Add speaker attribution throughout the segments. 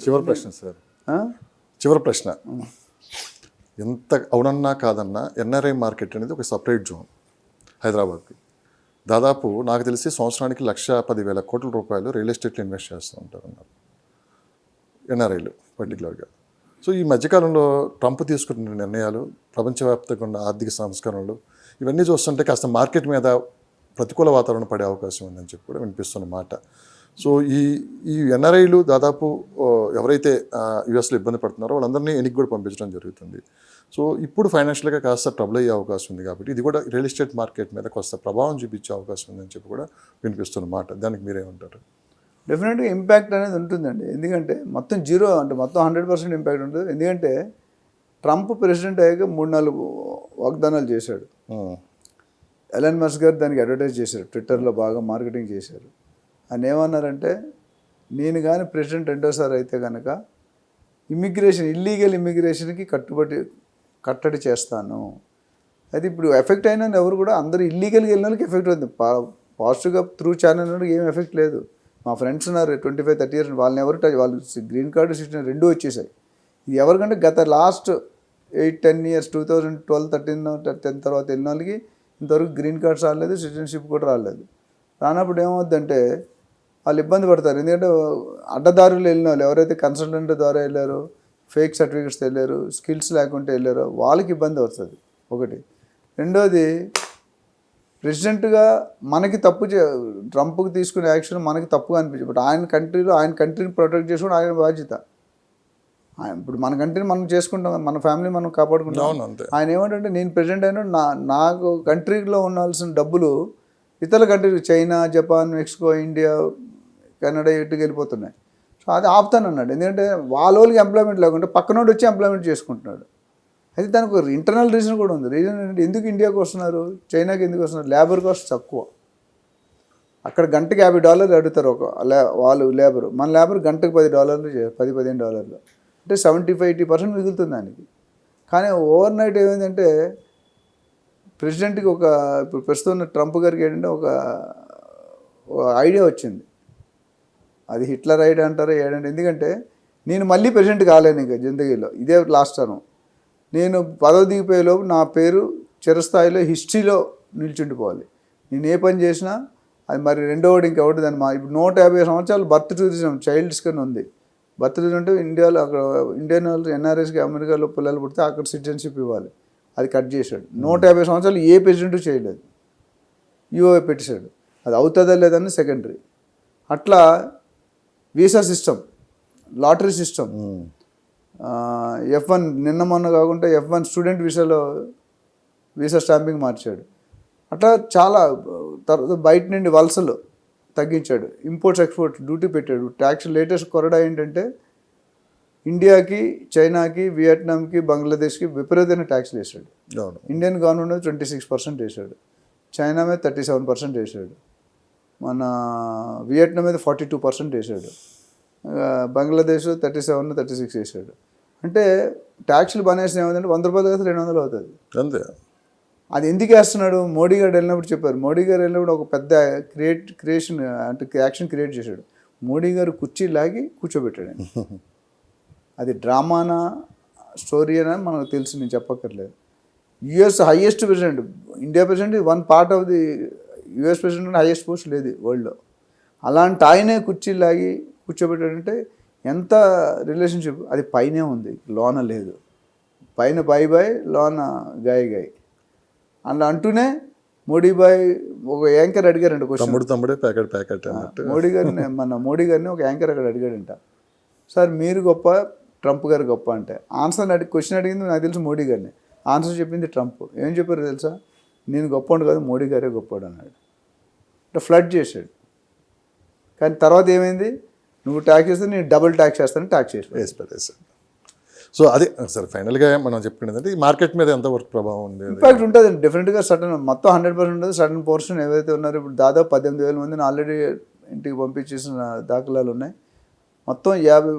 Speaker 1: చివరి ప్రశ్న సార్, చివరి ప్రశ్న. ఎంత అవునన్నా కాదన్నా ఎన్ఆర్ఐ మార్కెట్ అనేది ఒక సపరేట్ జోన్ హైదరాబాద్కి. దాదాపు నాకు తెలిసి సంవత్సరానికి 1,10,000 కోట్ల రూపాయలు రియల్ ఎస్టేట్లో ఇన్వెస్ట్ చేస్తూ ఉంటారు అన్నారు ఎన్ఆర్ఐలు పర్టికులర్గా. సో ఈ మధ్యకాలంలో ట్రంప్ తీసుకుంటున్న నిర్ణయాలు, ప్రపంచవ్యాప్తంగా ఉన్న ఆర్థిక సంస్కరణలు, ఇవన్నీ చూస్తుంటే కాస్త మార్కెట్ మీద ప్రతికూల వాతావరణం పడే అవకాశం ఉందని చెప్పి కూడా వినిపిస్తున్న మాట. సో ఈ ఎన్ఆర్ఐలు దాదాపు ఎవరైతే యుఎస్లో ఇబ్బంది పడుతున్నారో వాళ్ళందరినీ వెనక్కి కూడా పంపించడం జరుగుతుంది. సో ఇప్పుడు ఫైనాన్షియల్గా కాస్త ట్రబుల్ అయ్యే అవకాశం ఉంది కాబట్టి ఇది కూడా రియల్ ఎస్టేట్ మార్కెట్ మీద కాస్త ప్రభావం చూపించే అవకాశం ఉందని చెప్పి కూడా వినిపిస్తున్న మాట. దానికి మీరేమంటారు?
Speaker 2: డెఫినెట్గా ఇంపాక్ట్ అనేది ఉంటుందండి. ఎందుకంటే మొత్తం జీరో అంటే మొత్తం 100% ఇంపాక్ట్ ఉంటుంది. ఎందుకంటే ట్రంప్ ప్రెసిడెంట్ అయ్యాక 3-4 వాగ్దానాలు చేశాడు. ఎలన్ మస్క్ గారు దానికి అడ్వర్టైజ్ చేశారు, ట్విట్టర్లో బాగా మార్కెటింగ్ చేశారు. ఆయన ఏమన్నారంటే, నేను కానీ ప్రెసిడెంట్ రెండోసారి అయితే కనుక ఇల్లీగల్ ఇమ్మిగ్రేషన్కి కట్టడి చేస్తాను. అది ఇప్పుడు ఎఫెక్ట్ అయిన ఎవరు కూడా అందరూ ఇల్లీగల్గా వెళ్ళిన వాళ్ళకి ఎఫెక్ట్ అవుతుంది. పాజిటివ్గా త్రూ ఛానల్ ఏం ఎఫెక్ట్ లేదు. మా ఫ్రెండ్స్ ఉన్నారు 25-30 ఇయర్స్, వాళ్ళని వాళ్ళు గ్రీన్ కార్డు సిటిజన్ 2 వచ్చేసాయి. ఇది ఎవరికంటే గత లాస్ట్ 8-10 ఇయర్స్ 2012-13 తర్వాత వెళ్ళిన వాళ్ళకి ఇంతవరకు గ్రీన్ కార్డ్స్ రాలేదు, సిటిజన్షిప్ కూడా రాలేదు. రానప్పుడు ఏమవుద్దంటే వాళ్ళు ఇబ్బంది పడతారు. ఎందుకంటే అడ్డదారులు వెళ్ళిన వాళ్ళు ఎవరైతే కన్సల్టెంట్ ద్వారా వెళ్ళారో, ఫేక్ సర్టిఫికెట్స్ వెళ్ళారు, స్కిల్స్ లేకుంటే వెళ్ళారో వాళ్ళకి ఇబ్బంది వస్తుంది ఒకటి. రెండోది ప్రెసిడెంట్గా మనకి ట్రంప్కి తీసుకునే యాక్షన్ మనకి తప్పుగా అనిపించింది. బట్ ఆయన కంట్రీని ప్రొటెక్ట్ చేసుకోవడం ఆయన బాధ్యత. ఇప్పుడు మన కంట్రీని మనం చేసుకుంటాం, మన ఫ్యామిలీ మనం కాపాడుకుంటాం. ఆయన ఏమంటే నేను ప్రెసిడెంట్ అయినా నాకు కంట్రీలో ఉండాల్సిన డబ్బులు ఇతర కంట్రీలు China, Japan, Mexico, India, Canada ఎట్టుకు వెళ్ళిపోతున్నాయి. సో అది ఆపుతాను అన్నాడు. ఎందుకంటే వాళ్ళకి ఎంప్లాయ్మెంట్ లేకుంటే పక్కనోడు వచ్చి ఎంప్లాయ్మెంట్ చేసుకుంటున్నాడు. అయితే దానికి ఒక ఇంటర్నల్ రీజన్ కూడా ఉంది. రీజన్ ఏంటంటే ఎందుకు ఇండియాకి వస్తున్నారు, చైనాకి ఎందుకు వస్తున్నారు? లేబర్ కాస్ట్ తక్కువ. అక్కడ గంటకి $50 అడుగుతారు వాళ్ళు లేబరు. మన లేబర్ గంటకు $10, $10-15. అంటే 75-80% మిగులుతుంది దానికి. కానీ ఓవర్ నైట్ ఏమైందంటే ప్రెసిడెంట్కి ఇప్పుడు ప్రస్తుతం ట్రంప్ గారికి ఏంటంటే ఒక ఐడియా వచ్చింది. అది హిట్లర్ ఐడియా అంటారు ఏడంటే, ఎందుకంటే నేను మళ్ళీ ప్రెసిడెంట్ కాలేను ఇంకా జిందగీలో, ఇదే లాస్ట్ టర్మ్. నేను పదవి దిగిపోయేలోపు నా పేరు చిరస్థాయిలో హిస్టరీలో నిల్చుండిపోవాలి. నేను ఏ పని చేసినా అది మరి రెండోవాడు ఇంకెవటి దాన్ని ఇప్పుడు 150 సంవత్సరాలు బర్త్ టూరిజం చైల్డ్స్ కన్నా ఉంది. బర్త్ టూరిజం అంటే ఇండియాలో అక్కడ ఇండియన్ వాళ్ళు ఎన్ఆర్ఎస్కి అమెరికాలో పిల్లలు పుడితే అక్కడ సిటిజన్షిప్ ఇవ్వాలి. అది కట్ చేశాడు. 150 సంవత్సరాలు ఏ ప్రెసిడెంట్ చేయలేదు. యూఓ పెట్టేశాడు. అది అవుతుందా లేదని సెకండరీ. అట్లా visa system, lottery system, F1 నిన్న మొన్న కాకుండా F1 స్టూడెంట్ వీసా స్టాంపింగ్ మార్చాడు. అట్లా చాలా తర్వాత బయట నుండి వలసలు తగ్గించాడు. ఇంపోర్ట్స్ ఎక్స్పోర్ట్ డ్యూటీ పెట్టాడు. ట్యాక్స్ లేటెస్ట్ కొరడా ఏంటంటే ఇండియాకి, చైనాకి, వియట్నాంకి, బంగ్లాదేశ్కి విపరీతమైన ట్యాక్స్లు వేసాడు. ఇండియన్ గవర్నమెంట్ 26% వేసాడు. చైనా మీద 37% వేసాడు. మన వియట్నాం మీద 42% వేసాడు. బంగ్లాదేశ్ 37-36 వేసాడు. అంటే ట్యాక్స్లు బాగా ఏమైందంటే $100 కదా 200 అవుతుంది
Speaker 1: అంతే.
Speaker 2: అది ఎందుకు వేస్తున్నాడు? మోడీ గారు వెళ్ళినప్పుడు చెప్పారు. మోడీ గారు వెళ్ళినప్పుడు ఒక పెద్ద క్రియేషన్ అంటే యాక్షన్ క్రియేట్ చేశాడు. మోడీ గారు కుర్చీ లాగి కూర్చోబెట్టాడు. అది డ్రామానా స్టోరీ అని మనకు తెలుసు, నేను చెప్పక్కర్లేదు. US highest president, India president one part of the US president highest post లేదు వరల్డ్లో. అలాంటి ఆయనే కుర్చీ లాగి కూర్చోబెట్టాడంటే ఎంత రిలేషన్షిప్. అది పైనే ఉంది, లోన లేదు. పైన బై లోన గాయ అలా అంటూనే మోడీ బాయ్ ఒక యాంకర్ అడిగారంట క్వశ్చన్. మోడీ గారిని ఒక యాంకర్ అక్కడ అడిగాడంట, సార్ మీరు గొప్ప, ట్రంప్ గారు గొప్ప అంటే. క్వశ్చన్ అడిగింది నాకు తెలుసు మోడీ గారిని, ఆన్సర్ చెప్పింది ట్రంప్. ఏం చెప్పారు తెలుసా? నేను గొప్పవాడు కాదు, మోడీ గారే గొప్పవాడు అన్నాడు. అంటే ఫ్లడ్ చేశాడు. కానీ తర్వాత ఏమైంది? నువ్వు ట్యాక్స్ చేస్తే నేను డబుల్ ట్యాక్స్ చేస్తాను, ట్యాక్స్ చేసి.
Speaker 1: సో అదే సార్ ఫైనల్గా మనం చెప్పుకునేది ఈ మార్కెట్ మీద ఎంతవరకు ప్రభావం ఉంది?
Speaker 2: ఇంపాక్ట్ ఉంటుంది డెఫినెట్గా. మొత్తం 100% ఉంటుంది. సడన్ పోర్షన్ ఏవైతే ఉన్నారో ఇప్పుడు దాదాపు 18,000 మందిని ఆల్రెడీ ఇంటికి పంపించేసిన దాఖలాలు ఉన్నాయి. మొత్తం 50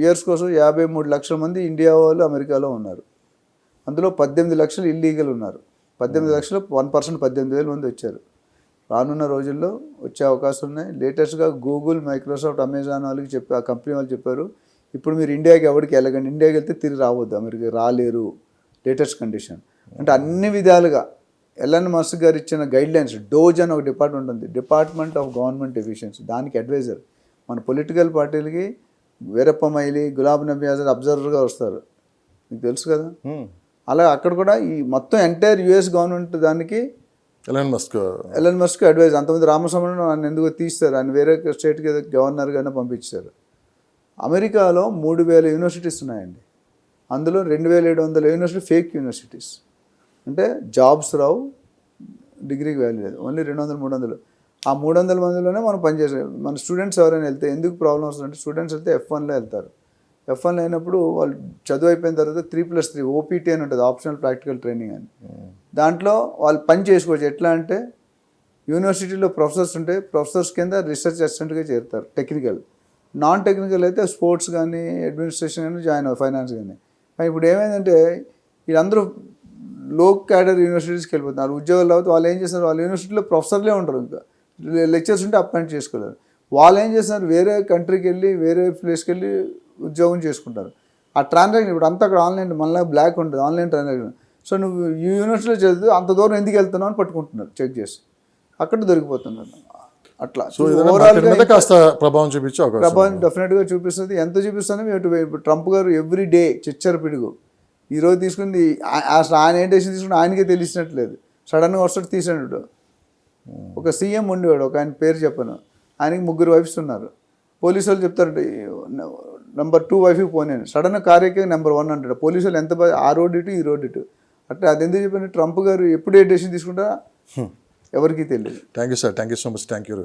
Speaker 2: ఇయర్స్ కోసం 53 లక్షల మంది ఇండియా వాళ్ళు అమెరికాలో ఉన్నారు. అందులో 18 లక్షలు ఇల్లీగల్ ఉన్నారు. 18 లక్షలు 1% 18,000 మంది వచ్చారు. రానున్న రోజుల్లో వచ్చే అవకాశం ఉన్నాయి. లేటెస్ట్గా గూగుల్, మైక్రోసాఫ్ట్, అమెజాన్ వాళ్ళకి ఆ కంపెనీ వాళ్ళు చెప్పారు, ఇప్పుడు మీరు ఇండియాకి ఎవరికి వెళ్ళకండి, ఇండియాకి వెళ్తే తిరిగి రావద్దు, అమెరికా రాలేరు, లేటెస్ట్ కండిషన్. అంటే అన్ని విధాలుగా ఎలన్ మస్క్ గారు ఇచ్చిన గైడ్లైన్స్, డోజ్ అని ఒక డిపార్ట్మెంట్ ఉంది, డిపార్ట్మెంట్ ఆఫ్ గవర్నమెంట్ ఎఫిషియన్సీ, దానికి అడ్వైజర్. మన పొలిటికల్ పార్టీలకి వీరప్ప మొయిలీ, గులాబ్ నబీ ఆజాద్ అబ్జర్వర్గా వస్తారు, మీకు తెలుసు కదా. అలా అక్కడ కూడా ఈ మొత్తం ఎంటైర్ యుఎస్ గవర్నమెంట్ దానికి ఎలన్ మస్క్ అడ్వైజ్. అంతమంది రామస్వామి ఆయన ఎందుకో తీస్తారు, ఆయన వేరే స్టేట్కి ఏదో గవర్నర్గానే పంపించారు. అమెరికాలో 3000 యూనివర్సిటీస్ ఉన్నాయండి, అందులో 2700 యూనివర్సిటీ ఫేక్ యూనివర్సిటీస్. అంటే జాబ్స్ రావు, డిగ్రీకి వాల్యూ లేదు, ఓన్లీ 200, 300. ఆ 300 మందిలోనే మనం పనిచేసాం. మన స్టూడెంట్స్ ఎవరైనా వెళ్తే ఎందుకు ప్రాబ్లమ్ వస్తుందంటే, స్టూడెంట్స్ వెళ్తే F1లో వెళ్తారు. F1లో అయినప్పుడు వాళ్ళు చదువు అయిపోయిన తర్వాత 3+3 OPT అని ఉంటుంది, ఆప్షనల్ ప్రాక్టికల్ ట్రైనింగ్ అని. దాంట్లో వాళ్ళు పని చేసుకోవచ్చు. ఎట్లా అంటే యూనివర్సిటీలో ప్రొఫెసర్స్ ఉంటే ప్రొఫెసర్స్ కింద రీసెర్చ్ అసిస్టెంట్గా చేరుతారు. టెక్నికల్, నాన్ టెక్నికల్ అయితే స్పోర్ట్స్ కానీ అడ్మినిస్ట్రేషన్ కానీ జాయిన్ అవ్వాలి, ఫైనాన్స్ కానీ. కానీ ఇప్పుడు ఏమైందంటే వీళ్ళందరూ లో క్యాడర్ యూనివర్సిటీస్కి వెళ్ళిపోతున్నారు. ఉద్యోగాలు రావచ్చు. వాళ్ళు ఏం చేస్తున్నారు, వాళ్ళ యూనివర్సిటీలో ప్రొఫెసర్లే ఉంటారు, ఇంకా లెక్చర్స్ ఉంటే అపాయింట్ చేసుకోలేరు. వాళ్ళు ఏం చేస్తున్నారు, వేరే కంట్రీకి వెళ్ళి వేరే ప్లేస్కి వెళ్ళి ఉద్యోగం చేసుకుంటారు. ఆ ట్రాన్సాక్షన్ ఇప్పుడు అంతా అక్కడ ఆన్లైన్, మళ్ళీ బ్లాక్ ఉంటుంది, ఆన్లైన్ ట్రాన్సాక్షన్. సో నువ్వు ఈ యూనివర్సిటీలో చదివితే అంత దూరం ఎందుకు వెళ్తున్నావు అని పట్టుకుంటున్నారు, చెక్ చేసి అక్కడ దొరికిపోతున్నారు. అట్లా
Speaker 1: ఓవరాల్గా కాస్త ప్రభావం చూపించే అవకాశం
Speaker 2: ప్రభావం డెఫినెట్గా చూపిస్తుంది. ఎంత చూపిస్తుంది ఇప్పుడు ట్రంప్ గారు ఎవ్రీ డే చిచ్చర పిడుగు. ఈరోజు తీసుకుంది అసలు ఆయన ఏం డెసిషన్ తీసుకుంటే ఆయనకే తెలిసినట్లేదు, సడన్గా వస్తాడు తీసాడు. ఒక సీఎం ఉండేవాడు, ఒక ఆయన పేరు చెప్పను, ఆయనకి 3 వైఫ్స్ ఉన్నారు. పోలీసు వాళ్ళు చెప్తారు నెంబర్ 2 వైఫ్కి పోనేను, సడన్గా కార్ ఎక్కి నెంబర్ 1 అంటాడు. పోలీసు వాళ్ళు ఎంత ఆ రోడ్ ఇటు ఈ రోడ్ ఇటు. అట్లా అది ఎందుకు చెప్పిన ట్రంప్ గారు ఎప్పుడు ఏ డెసిషన్ తీసుకుంటారా ఎవరికీ తెలియదు.
Speaker 1: Thank you sir, thank you so much, thank you.